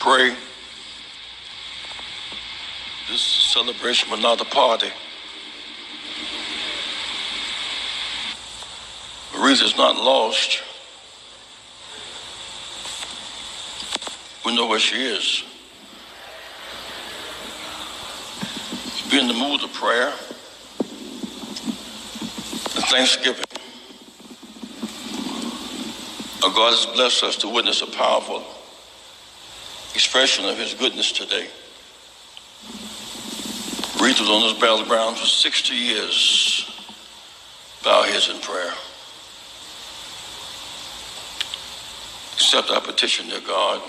pray. This celebration was not a party. Aretha's not lost. We know where she is. Be in the mood of prayer and thanksgiving. Our God has blessed us to witness a powerful expression of his goodness today. Aretha was on this battleground for 60 years. Bow our heads in prayer. Accept our petition, dear God.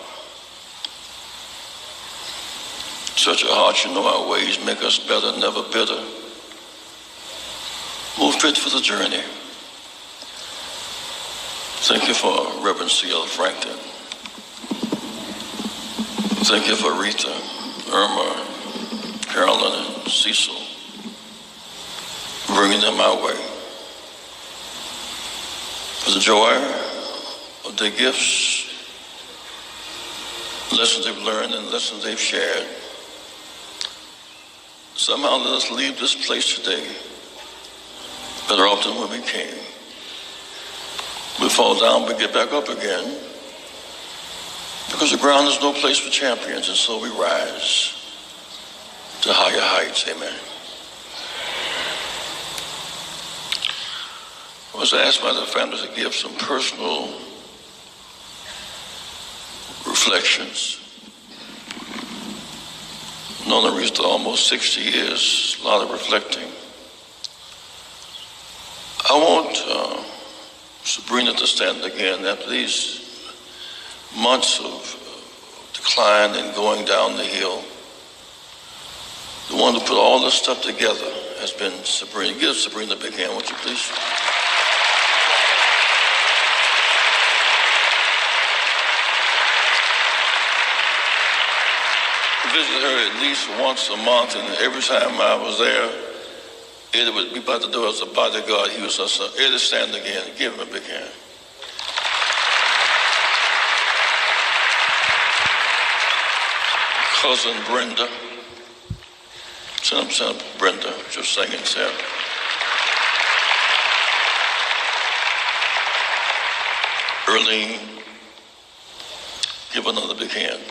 Search our hearts, you know our ways. Make us better, never bitter. More fit for the journey. Thank you for Reverend C.L. Franklin. Thank you for Rita, Irma, Carolyn, and Cecil, bringing them our way. For the joy of their gifts, lessons they've learned and lessons they've shared. Somehow let us leave this place today better off than when we came. We fall down, we get back up again, because the ground is no place for champions, and so we rise to higher heights. Amen. I was asked by the family to give some personal reflections. Known Aretha almost 60 years, a lot of reflecting. I want Sabrina to stand again after these months of decline and going down the hill. The one who put all this stuff together has been Sabrina. Give Sabrina a big hand, won't you please? I visited her at least once a month, and every time I was there, Eddie would be by the door as a bodyguard. He was her son. Eddie, stand again. Give him a big hand. Cousin Brenda. Send him, Brenda, just singing, Sarah. Earlene, give another big hand.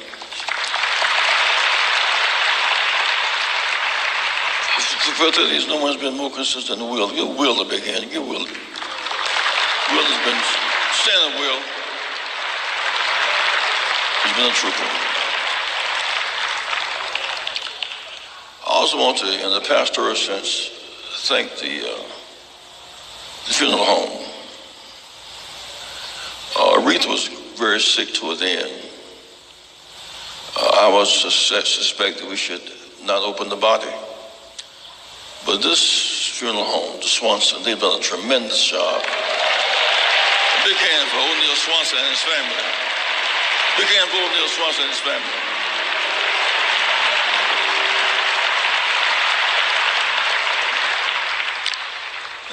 For 30 years, no one's been more consistent than Will. Give Will a big hand. Give Will. Will has been standing Will. He's been a trooper. I also want to, in the pastoral sense, thank the funeral home. Aretha was very sick toward the end. I was suspected we should not open the body. But this funeral home, the Swanson, they've done a tremendous job. A big hand for O'Neal Swanson and his family. Big hand for O'Neal Swanson and his family.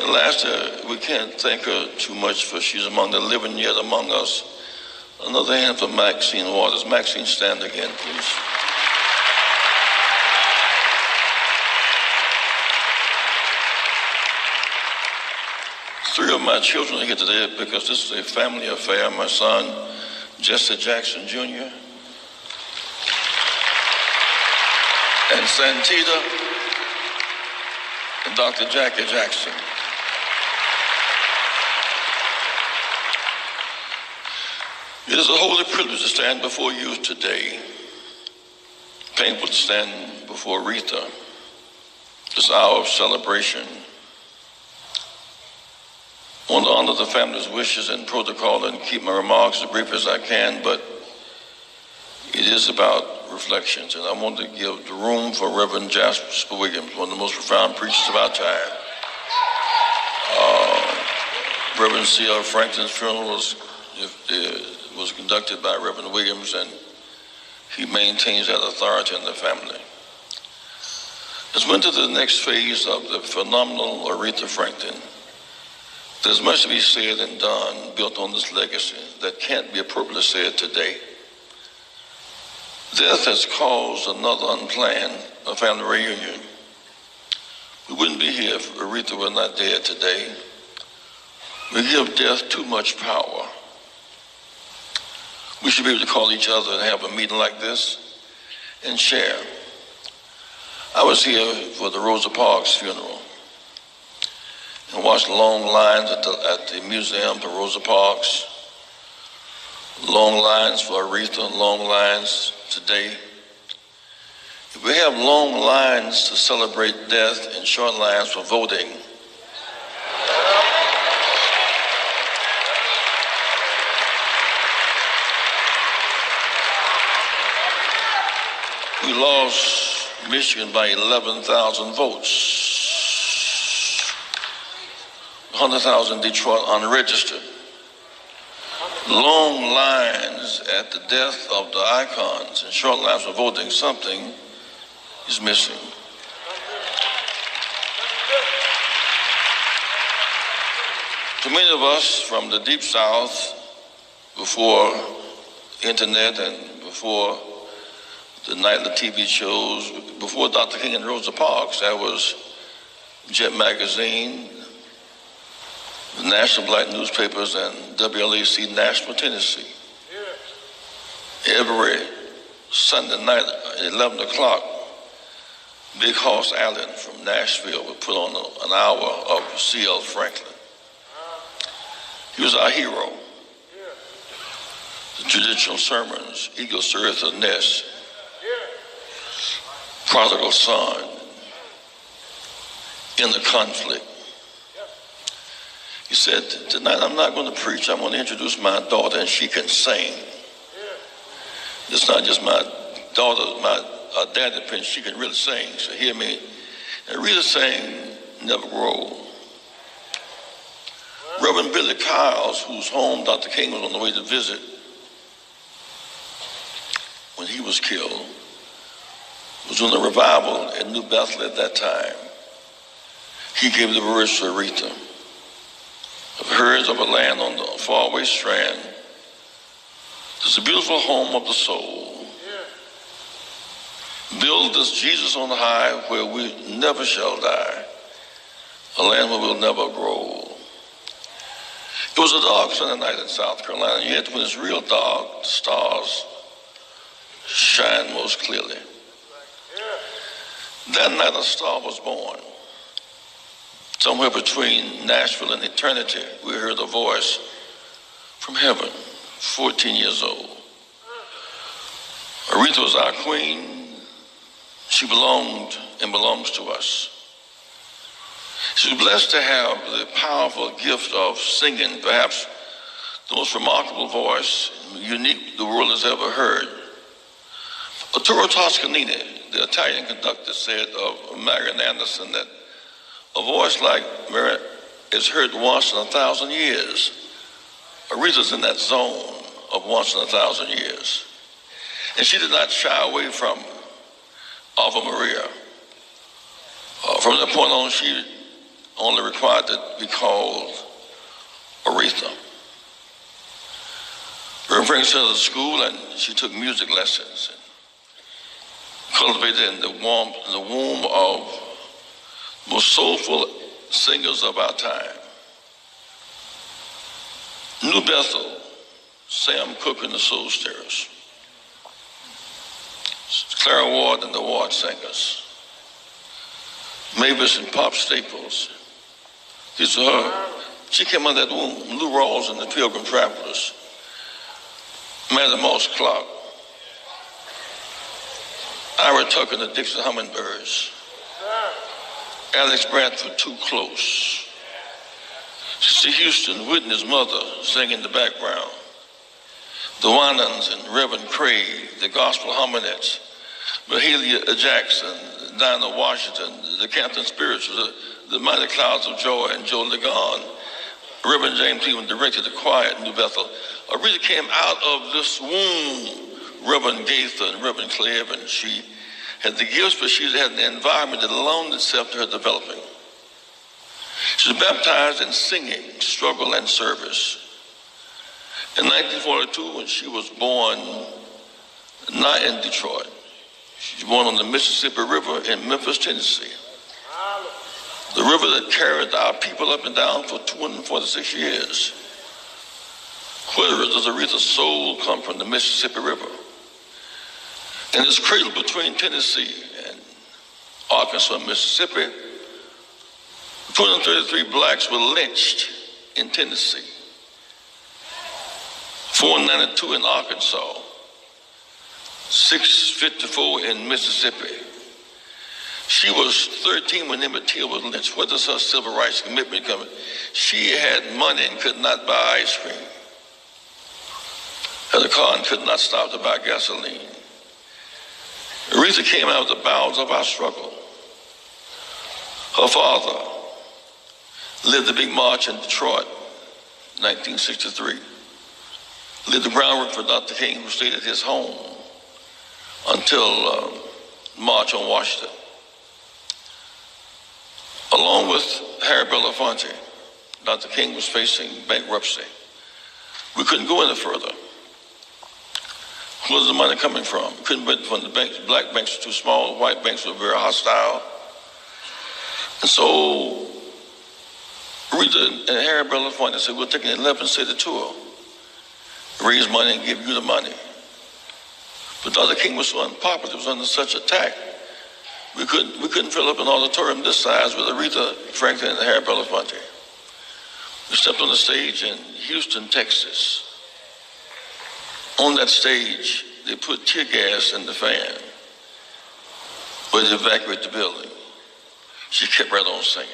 And last, we can't thank her too much, for she's among the living yet among us. Another hand for Maxine Waters. Maxine, stand again, please. Three of my children are here today because this is a family affair. My son, Jesse Jackson Jr., and Santita, and Dr. Jackie Jackson. It is a holy privilege to stand before you today. Painful to stand before Aretha, this hour of celebration. I want to honor the family's wishes and protocol and keep my remarks as brief as I can, but it is about reflections, and I want to give the room for Reverend Jasper Williams, one of the most profound preachers of our time. Reverend C.L. Franklin's funeral was conducted by Reverend Williams, and he maintains that authority in the family. As we enter the next phase of the phenomenal Aretha Franklin, there's much to be said and done built on this legacy that can't be appropriately said today. Death has caused another unplanned family reunion. We wouldn't be here if Aretha were not dead today. We give death too much power. We should be able to call each other and have a meeting like this and share. I was here for the Rosa Parks funeral and watched long lines at the museum for Rosa Parks, long lines for Aretha, long lines today. If we have long lines to celebrate death and short lines for voting, we lost Michigan by 11,000 votes. 100,000 Detroit unregistered. Long lines at the death of the icons and short lines for voting, something is missing. To many of us from the Deep South, before internet and before the nightly TV shows, before Dr. King and Rosa Parks, that was Jet Magazine, the national black newspapers, and WLAC Nashville, Tennessee. Every Sunday night at 11 o'clock, Big Hoss Allen from Nashville would put on an hour of C.L. Franklin. He was our hero. The traditional sermons, Eagle Stirreth the Nest, Prodigal Son, In the Conflict. He said, tonight I'm not going to preach, I'm going to introduce my daughter and she can sing. It's not just my daughter, my daddy prince, she can really sing, so hear me. And really sang, Never Grow. Reverend Billy Kyles, whose home Dr. King was on the way to visit when he was killed, was doing a revival in New Bethel at that time. He gave the words to Aretha. Of herds of a land on the faraway strand, there's a beautiful home of the soul. Build this Jesus on high where we never shall die, a land where we'll never grow. It was a dark Sunday night in South Carolina, yet when it's real dark, the stars shine most clearly. That night a star was born. Somewhere between Nashville and eternity, we heard a voice from heaven, 14 years old. Aretha was our queen. She belonged and belongs to us. She was blessed to have the powerful gift of singing, perhaps the most remarkable voice, unique the world has ever heard. Arturo Toscanini, the Italian conductor, said of Marian Anderson that a voice like Mary is heard once in 1,000 years. Aretha's in that zone of once in 1,000 years. And she did not shy away from Ave Maria. From that point on, she only required to be called Aretha. Her parents sent her to school and she took music lessons and cultivated in the womb of most soulful singers of our time. New Bethel, Sam Cooke and the Soul Stirrers. Clara Ward and the Ward Singers. Mavis and Pop Staples. These are her. She came out of that womb. Lou Rawls and the Pilgrim Travelers. Mattie Moss Clark. Ira Tucker and the Dixon Hummingbirds. Alex Bradford, Too Close. Sister Houston, Whitney's mother, sang in the background. The Winans and Reverend Craig, the Gospel Harmonettes, Mahalia Jackson, Dinah Washington, the Canton Spirits, the Mighty Clouds of Joy, and Joe Ligon. Reverend James Cleveland directed the choir at New Bethel. Really came out of this womb, Reverend Gaither and Reverend Clive, and she had the gifts, but she had an environment that loaned itself to her developing. She was baptized in singing, struggle, and service. In 1942, when she was born, not in Detroit. She was born on the Mississippi River in Memphis, Tennessee. The river that carried our people up and down for 246 years. Where does Aretha's soul come from? The Mississippi River. And it's cradled between Tennessee and Arkansas, Mississippi. 233 blacks were lynched in Tennessee. 492 in Arkansas. 654 in Mississippi. She was 13 when Emmett Till was lynched. What does her civil rights commitment come in? She had money and could not buy ice cream. Had a car and could not stop to buy gasoline. Aretha came out of the bowels of our struggle. Her father led the big march in Detroit, 1963. Led the groundwork for Dr. King, who stayed at his home until March on Washington. Along with Harry Belafonte, Dr. King was facing bankruptcy. We couldn't go any further. Where was the money coming from? Couldn't get from the banks. Black banks were too small. White banks were very hostile. And so Aretha and Harry Belafonte said, we'll take an 11-city tour, raise money and give you the money. But Dr. King was so unpopular, it was under such attack. We couldn't fill up an auditorium this size with Aretha Franklin and Harry Belafonte. We stepped on the stage in Houston, Texas. On that stage, they put tear gas in the fan, but it evacuated the building. She kept right on singing.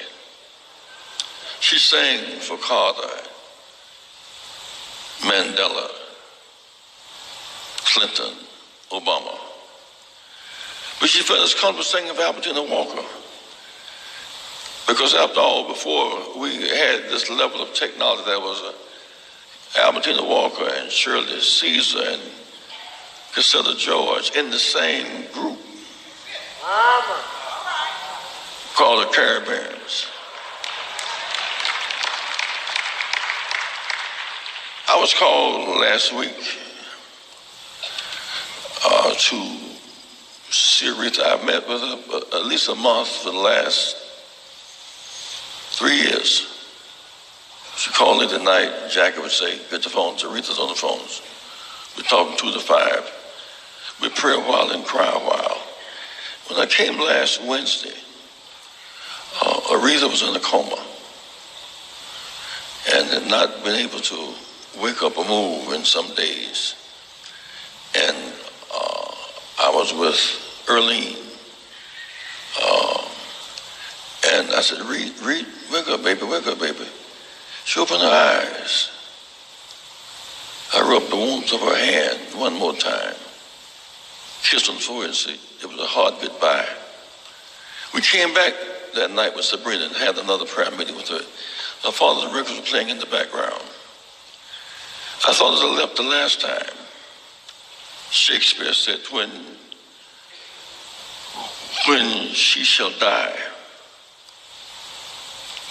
She sang for Carter, Mandela, Clinton, Obama. But she felt as comfortable singing for Albertina Walker. Because after all, before we had this level of technology, there was Albertina Walker and Shirley Caesar and Cassetta George in the same group called the Caribbeans. I was called last week to see Aretha. I've met with her at least a month for the last 3 years. She called late at night. Jackie would say, get the phones. Aretha's on the phones. We're talking 2 to 5. We pray a while and cry a while. When I came last Wednesday, Aretha was in a coma and had not been able to wake up or move in some days. And I was with Earlene. And I said, Reed, wake up, baby, wake up, baby. She opened her eyes. I rubbed the warmth of her hand one more time. Kissed on the forehead and said, it was a hard goodbye. We came back that night with Sabrina and had another prayer meeting with her. Her father's records were playing in the background. I thought as I left the last time, Shakespeare said, when she shall die,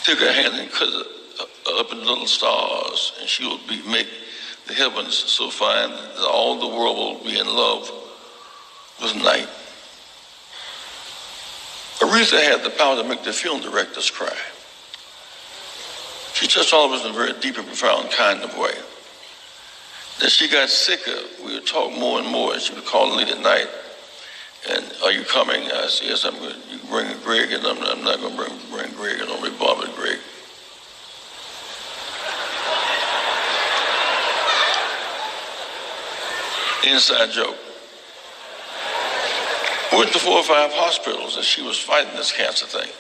take her hand and cut it up in little stars, and she will make the heavens so fine that all the world will be in love with night. Aretha had the power to make the film directors cry. She touched all of us in a very deep and profound kind of way. Then she got sicker. We would talk more and more, and she would call late at night. And, are you coming? I said, yes, I'm good. You can bring Greg, and I'm not going to bring Greg. I'm going to be bothered Greg. Inside joke. We went to 4 or 5 hospitals, and she was fighting this cancer thing.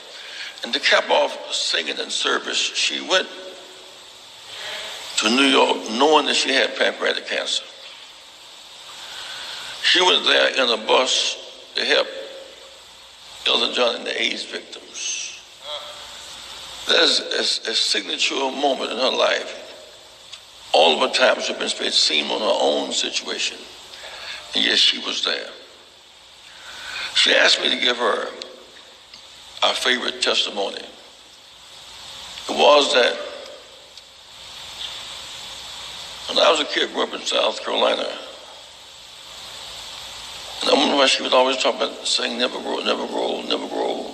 And to cap off singing in service, she went to New York knowing that she had pancreatic cancer. She went there in a bus to help Elton John and the AIDS victims. That's a signature moment in her life. All of her time she had been spent seemed on her own situation. And yet she was there. She asked me to give her our favorite testimony. It was that when I was a kid, grew up in South Carolina, And I wonder why she would always talk about saying never grow, never grow, never grow.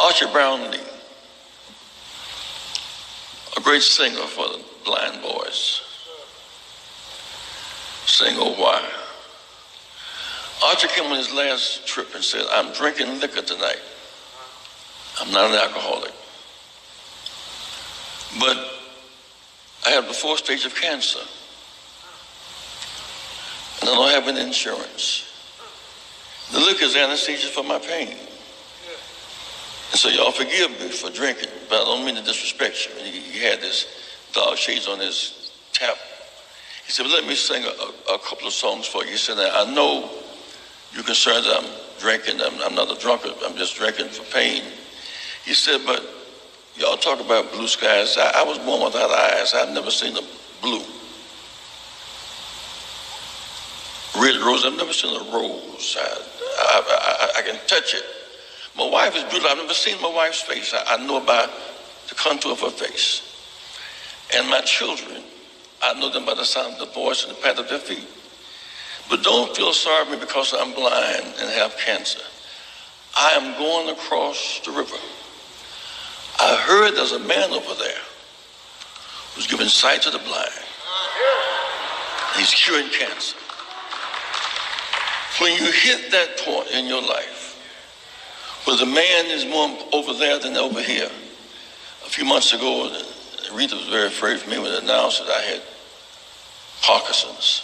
Archie Brownlee, a great singer for the blind boys, sang "Oh Why." Archie came on his last trip and said, "I'm drinking liquor tonight. I'm not an alcoholic, but I have the 4th stage of cancer, and I don't have any insurance. The liquor is anesthesia for my pain. And so y'all forgive me for drinking, but I don't mean to disrespect you." And he had this dog shades on his tap. He said, "But let me sing a couple of songs for you." He said, "I know you're concerned that I'm drinking. I'm not a drunkard. I'm just drinking for pain." He said, "But y'all talk about blue skies. I was born without eyes. I've never seen a blue. Red rose, I've never seen a rose. I can touch it. My wife is beautiful. I've never seen my wife's face. I know about the contour of her face. And my children, I know them by the sound of the voice and the pat of their feet. But don't feel sorry for me because I'm blind and have cancer. I am going across the river. I heard there's a man over there who's giving sight to the blind. He's curing cancer." When you hit that point in your life, where the man is more over there than over here. A few months ago, Rita was very afraid for me when it announced that I had Parkinson's.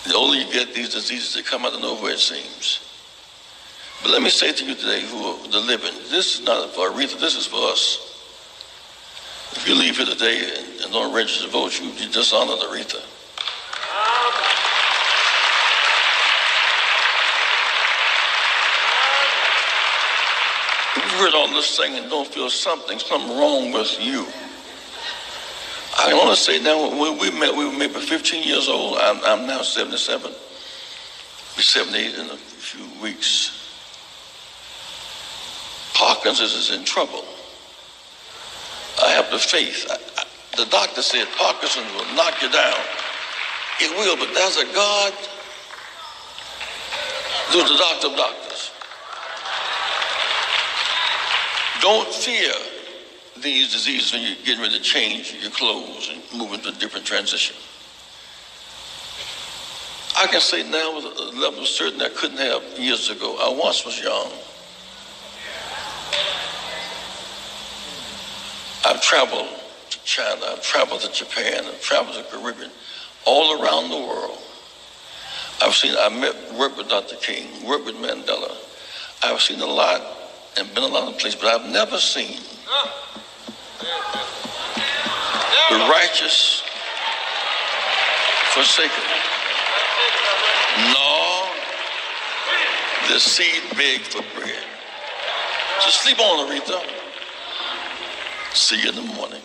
The older you get, these diseases, they come out of nowhere, it seems. But let me say to you today, who are the living, this is not for Rita, this is for us. If you leave here today and don't register to vote, you dishonor the Rita. You've heard all this thing and don't feel something wrong with you. I can only say now, when we met, we were maybe 15 years old. I'm now 77. Be 78 in a few weeks. Parkinson's is in trouble. I have the faith. The doctor said Parkinson's will knock you down. It will, but there's a God who's the doctor of doctors. Don't fear these diseases when you're getting ready to change your clothes and move into a different transition. I can say now with a level of certainty I couldn't have years ago. I once was young. I've traveled to China, I've traveled to Japan, I've traveled to the Caribbean, all around the world. Worked with Dr. King, worked with Mandela. I've seen a lot and been a lot of places, but I've never seen the righteous forsaken, nor the seed beg for bread. So sleep on, Aretha. See you in the morning.